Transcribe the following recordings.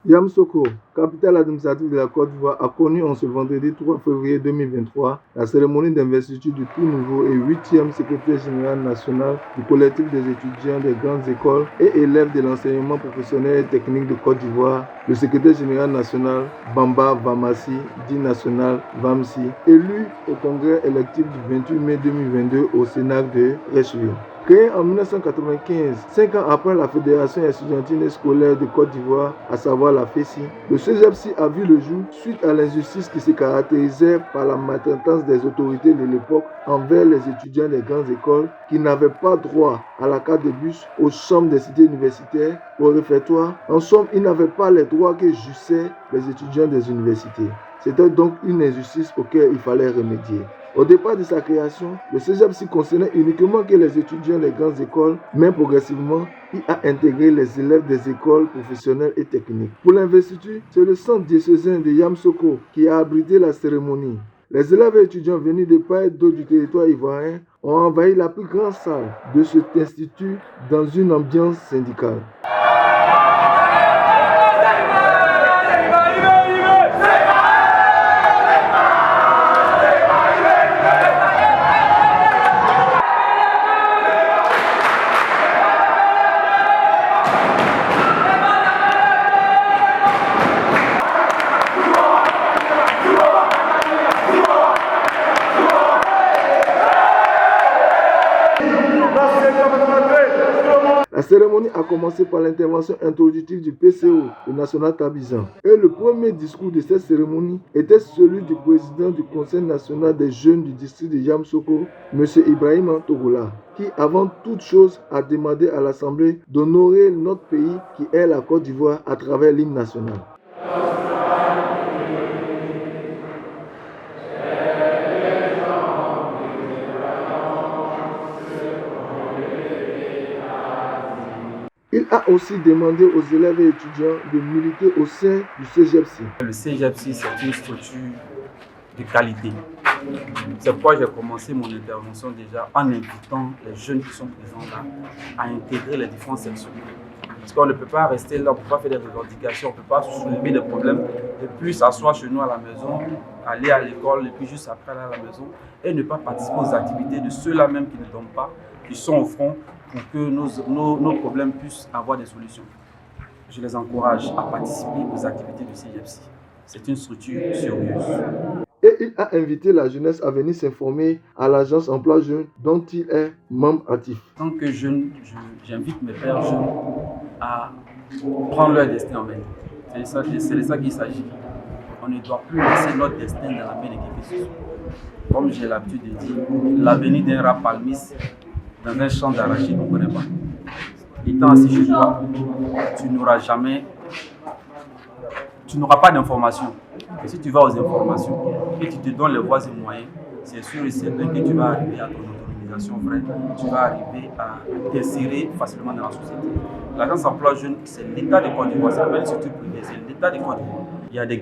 Yamoussoukro, capitale administrative de la Côte d'Ivoire, a connu en ce vendredi 3 février 2023 la cérémonie d'investiture du tout nouveau et 8e secrétaire général national du collectif des étudiants des grandes écoles et élèves de l'enseignement professionnel et technique de Côte d'Ivoire, le secrétaire général national Bamba Vamassi, dit national Vamsi, élu au congrès électif du 28 mai 2022 au Sénat de Reichsville. Créé en 1995, 5 ans après la Fédération estudiantine et scolaire de Côte d'Ivoire, à savoir la FESI, le CEGEPSI a vu le jour suite à l'injustice qui se caractérisait par la maltraitance des autorités de l'époque envers les étudiants des grandes écoles qui n'avaient pas droit à la carte de bus, aux chambres des cités universitaires, au réfectoire. En somme, ils n'avaient pas les droits que jouissaient les étudiants des universités. C'était donc une injustice auquel il fallait remédier. Au départ de sa création, le CEGEPSI concernait uniquement que les étudiants des grandes écoles, mais progressivement, il a intégré les élèves des écoles professionnelles et techniques. Pour l'investiture, c'est le centre diocésain de Yamoussoukro qui a abrité la cérémonie. Les élèves et étudiants venus de part et d'autre du territoire ivoirien ont envahi la plus grande salle de cet institut dans une ambiance syndicale. La cérémonie a commencé par l'intervention introductive du PCO, le National Tabizan. Et le premier discours de cette cérémonie était celui du président du Conseil national des jeunes du district de Yamoussoukro, M. Ibrahima Togola, qui, avant toute chose, a demandé à l'Assemblée d'honorer notre pays qui est la Côte d'Ivoire à travers l'hymne national. Il a aussi demandé aux élèves et étudiants de militer au sein du CEGEPSI. Le CEGEPSI, c'est une structure de qualité. C'est pourquoi j'ai commencé mon intervention déjà en invitant les jeunes qui sont présents là à intégrer les différentes sections. Parce qu'on ne peut pas rester là, on ne peut pas faire des revendications, on ne peut pas soulever des problèmes et puis s'asseoir chez nous à la maison, aller à l'école et puis juste après aller à la maison et ne pas participer aux activités de ceux-là même qui ne dorment pas, qui sont au front pour que nos problèmes puissent avoir des solutions. Je les encourage à participer aux activités du CEGEPSI. C'est une structure sérieuse. Et il a invité la jeunesse à venir s'informer à l'agence Emploi Jeune dont il est membre actif. En tant que jeune, j'invite mes pères jeunes à prendre leur destin en main. C'est de ça qu'il s'agit. On ne doit plus laisser notre destin dans la main de quelqu'un que ce soit. Comme j'ai l'habitude de dire, l'avenir d'un rat palmiste dans un champ d'arachide, on ne connaît pas. Étant assis chez toi, tu n'auras pas d'informations. Et si tu vas aux informations et tu te donnes les voies et moyens, c'est sûr et certain que tu vas arriver à ton autonomisation vraie, tu vas arriver à t'insérer facilement dans la société. L'agence Emploi Jeune, c'est l'État de Côte d'Ivoire, c'est pas une structure privée, c'est l'État de Côte d'Ivoire. Il y a des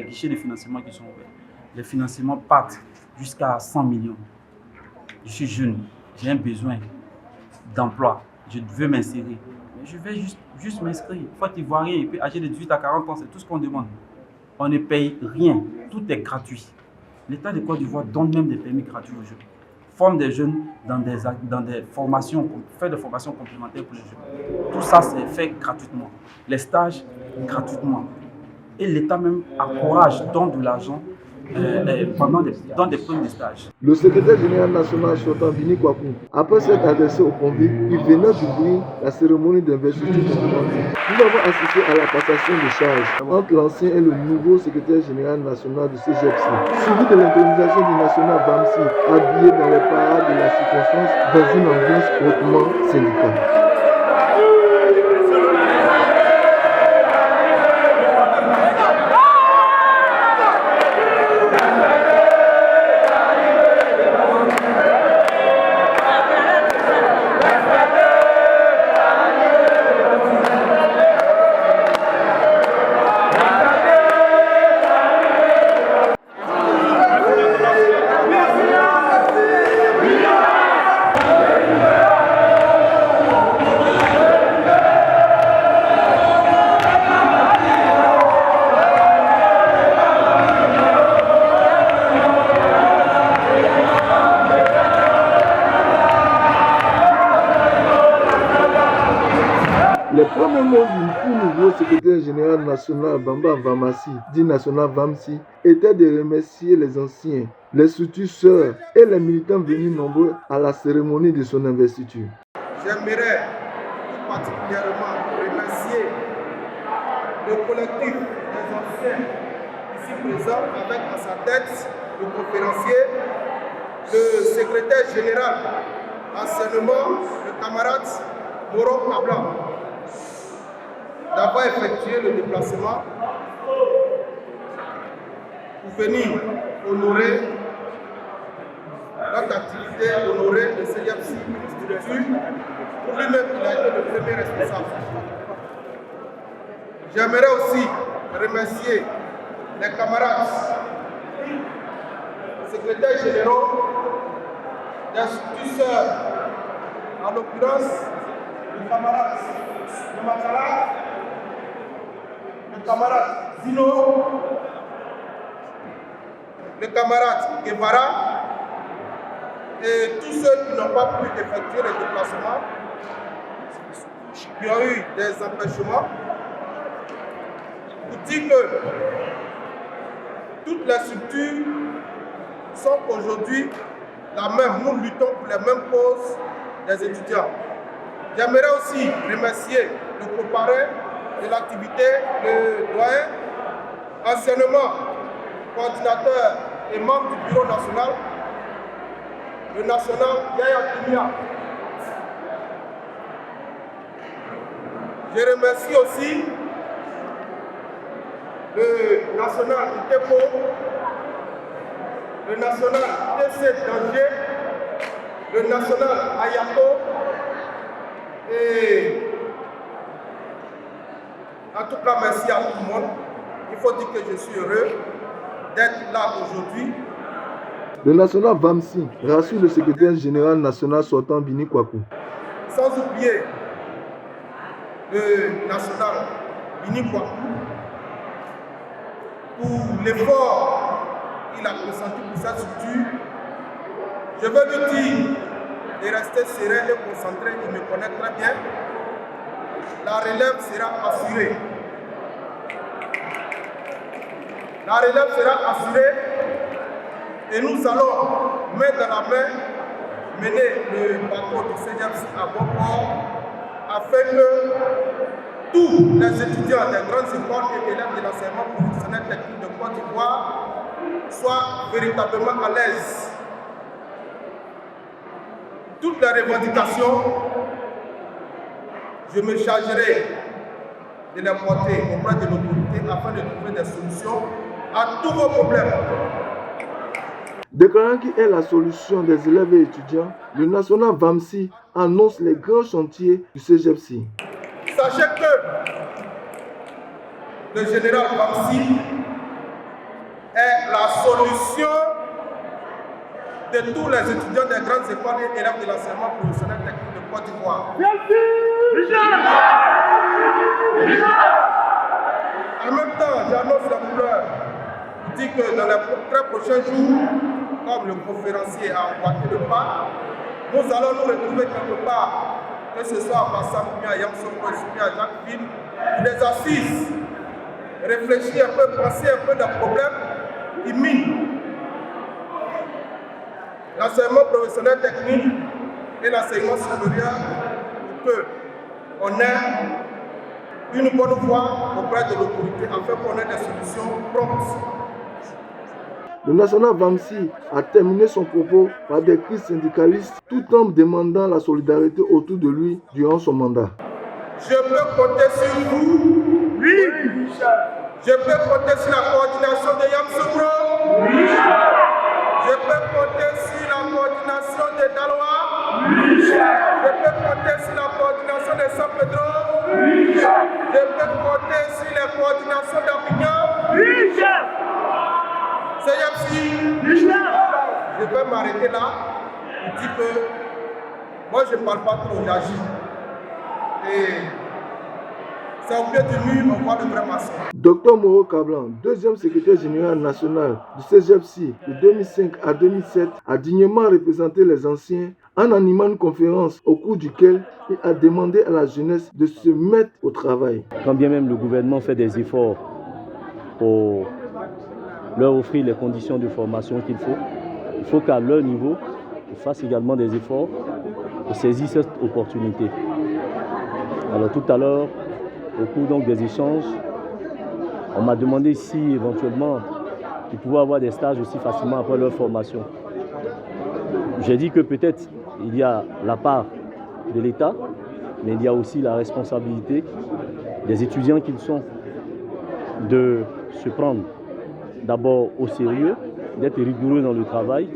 guichets de financement qui sont ouverts. Les financements partent jusqu'à 100 millions. Je suis jeune, j'ai un besoin d'emploi, je veux m'insérer. Je vais juste m'inscrire. Il faut être ivoirien et puis âgé de 18 à 40 ans, c'est tout ce qu'on demande. On ne paye rien, tout est gratuit. L'État de Côte d'Ivoire donne même des permis gratuits aux jeunes. Forme des jeunes dans des formations, fait des formations complémentaires pour les jeunes. Tout ça, c'est fait gratuitement. Les stages, gratuitement. Et l'État même encourage, donne de l'argent dans des premiers stages. Le secrétaire général national Chotan Bini Kwaku, après s'être adressé au convives, il venait d'ouvrir la cérémonie d'investiture. Nous avons assisté à la passation de charges entre l'ancien et le nouveau secrétaire général national du CEGEPSI, suivi de l'intronisation du national Vamsi, habillé dans les parades de la circonstance dans une ambiance hautement syndicale. Les premiers mots du tout nouveau secrétaire général national Bamba Vamassi, dit national Vamsi, étaient de remercier les anciens, les structures sœurs et les militants venus nombreux à la cérémonie de son investiture. J'aimerais tout particulièrement remercier le collectif des anciens ici présents avec à sa tête le conférencier, le secrétaire général anciennement, le camarade Moron Kabla, d'avoir effectué le déplacement pour venir honorer notre activité, honorer le CFC Institut. Pour lui-même, il a été le premier responsable. J'aimerais aussi remercier les camarades, secrétaires généraux des instituteurs, en l'occurrence le camarade de Makala, le camarade Zino, le camarade Guevara et tous ceux qui n'ont pas pu effectuer les déplacements, qui ont eu des empêchements, pour dire que toutes les structures sont aujourd'hui la même. Nous luttons pour les mêmes causes des étudiants. J'aimerais aussi remercier le coparrain de l'activité, le doyen, anciennement coordinateur et membre du bureau national, le national Yaya Kimia. Je remercie aussi le national ITEPO, le national TC d'Angers, le national Ayato et en tout cas merci à tout le monde. Il faut dire que je suis heureux d'être là aujourd'hui. Le national Vamsi rassure le secrétaire général national sortant Bini Kwaku. Sans oublier le national Bini Kwaku pour l'effort qu'il a consenti pour sa structure. Je veux lui dire de rester serein et concentré, il me connaît très bien. La relève sera assurée. La relève sera assurée et nous allons mettre dans la main, mener le bateau du CFC à bon port afin que tous les étudiants des grandes écoles et élèves de l'enseignement professionnel technique de Côte d'Ivoire soient véritablement à l'aise. Toutes les revendications, je me chargerai de les porter auprès de l'autorité afin de trouver des solutions à tous vos problèmes. Déclarant qu'il est la solution des élèves et étudiants, le national Vamsi annonce les grands chantiers du CGFC. Sachez que le général Vamsi est la solution de tous les étudiants des grandes écoles et élèves de l'enseignement professionnel technique de Côte d'Ivoire. En même temps, j'annonce la couleur. Je dis que dans les très prochains jours, comme le conférencier a emboîté le pas, nous allons nous retrouver quelque part, que ce soit à Bassam, ou bien à Yamsoko, ou bien à Jacquesville, pour des assises, réfléchir un peu, penser un peu des problèmes qui minent l'enseignement professionnel technique et l'enseignement supérieur pour qu'on ait une bonne voie auprès de l'autorité afin qu'on ait des solutions promptes. Le national Vamsi a terminé son propos par des cris syndicalistes tout en demandant la solidarité autour de lui durant son mandat. Je peux compter sur vous. Oui. Je peux compter sur la coordination de Yamsoukro. Oui. Je peux compter sur la coordination de Daloa. Oui. Je peux compter sur la coordination de San Pedro. Oui. Je peux compter sur la coordination d'Avignon. Oui. Je vais m'arrêter là pour dire que moi je ne parle pas trop, j'agis. Et ça a oublié de nuire, on voit le vrai maçon. Dr Moro Kablan, deuxième secrétaire général national du CGFC de 2005 à 2007, a dignement représenté les anciens en animant une conférence au cours duquel il a demandé à la jeunesse de se mettre au travail. Quand bien même le gouvernement fait des efforts pour leur offrir les conditions de formation qu'il faut qu'à leur niveau, ils fassent également des efforts pour saisir cette opportunité. Alors tout à l'heure, au cours donc des échanges, on m'a demandé si éventuellement ils pouvaient avoir des stages aussi facilement après leur formation. J'ai dit que peut-être il y a la part de l'État, mais il y a aussi la responsabilité des étudiants qu'ils sont de se prendre d'abord au sérieux, d'être rigoureux dans le travail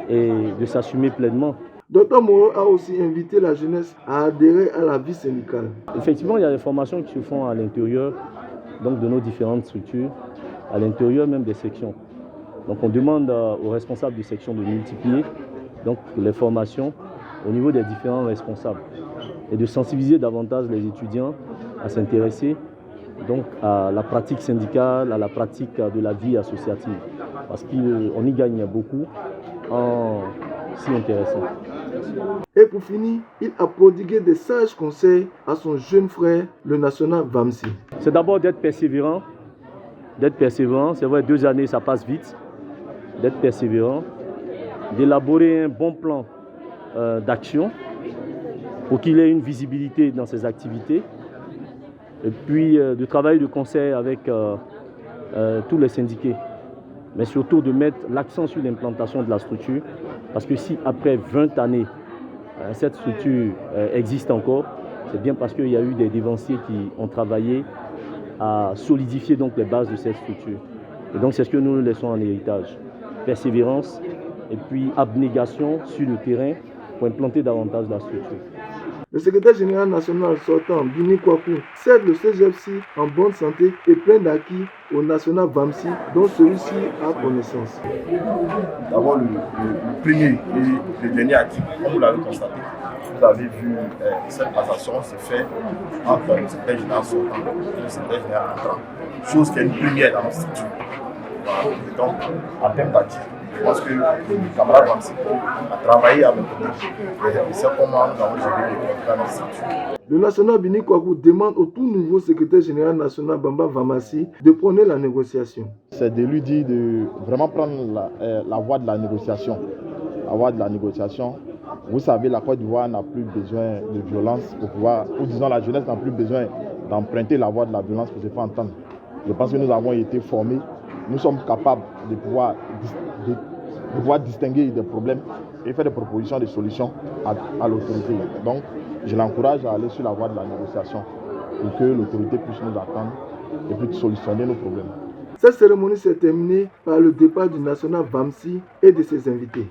et de s'assumer pleinement. Dr Moro a aussi invité la jeunesse à adhérer à la vie syndicale. Effectivement, il y a des formations qui se font à l'intérieur donc de nos différentes structures, à l'intérieur même des sections. Donc on demande aux responsables de section de multiplier donc, les formations au niveau des différents responsables et de sensibiliser davantage les étudiants à s'intéresser donc à la pratique syndicale, à la pratique de la vie associative, parce qu'on y gagne beaucoup en s'y intéressant. Et pour finir, il a prodigué des sages conseils à son jeune frère, le national Vamsi. C'est d'abord d'être persévérant. C'est vrai, 2 années, ça passe vite. D'être persévérant, d'élaborer un bon plan d'action pour qu'il ait une visibilité dans ses activités. Et puis de travailler de concert avec tous les syndiqués, mais surtout de mettre l'accent sur l'implantation de la structure, parce que si après 20 années, cette structure existe encore, c'est bien parce qu'il y a eu des dévanciers qui ont travaillé à solidifier donc les bases de cette structure. Et donc c'est ce que nous nous laissons en héritage. Persévérance et puis abnégation sur le terrain pour implanter davantage la structure. Le secrétaire général national sortant, Bini Kwaku, cède le CGFC en bonne santé et plein d'acquis au national Vamsi, dont celui-ci a connaissance. D'abord, le premier et le dernier acquis, comme vous l'avez constaté, vous avez vu cette passation se fait entre le secrétaire général sortant et le secrétaire général entrant, chose qui est une première dans notre structure. Voilà. Donc, en termes d'acquis, je pense que le camarade Vamsi a travaillé avec nous et c'est comment nous avons géré les contrats dans notre structure. Le national Bini Kwaku demande au tout nouveau secrétaire général national Bamba Vamasi de prôner la négociation. C'est de lui dire de vraiment prendre la voie de la négociation. La voie de la négociation. Vous savez, la Côte d'Ivoire n'a plus besoin de violence pour pouvoir, ou disons la jeunesse n'a plus besoin d'emprunter la voie de la violence pour se faire entendre. Je pense que nous avons été formés, nous sommes capables de pouvoir distinguer des problèmes et faire des propositions, des solutions à l'autorité. Donc, je l'encourage à aller sur la voie de la négociation pour que l'autorité puisse nous attendre et puisse solutionner nos problèmes. Cette cérémonie s'est terminée par le départ du national Vamsi et de ses invités.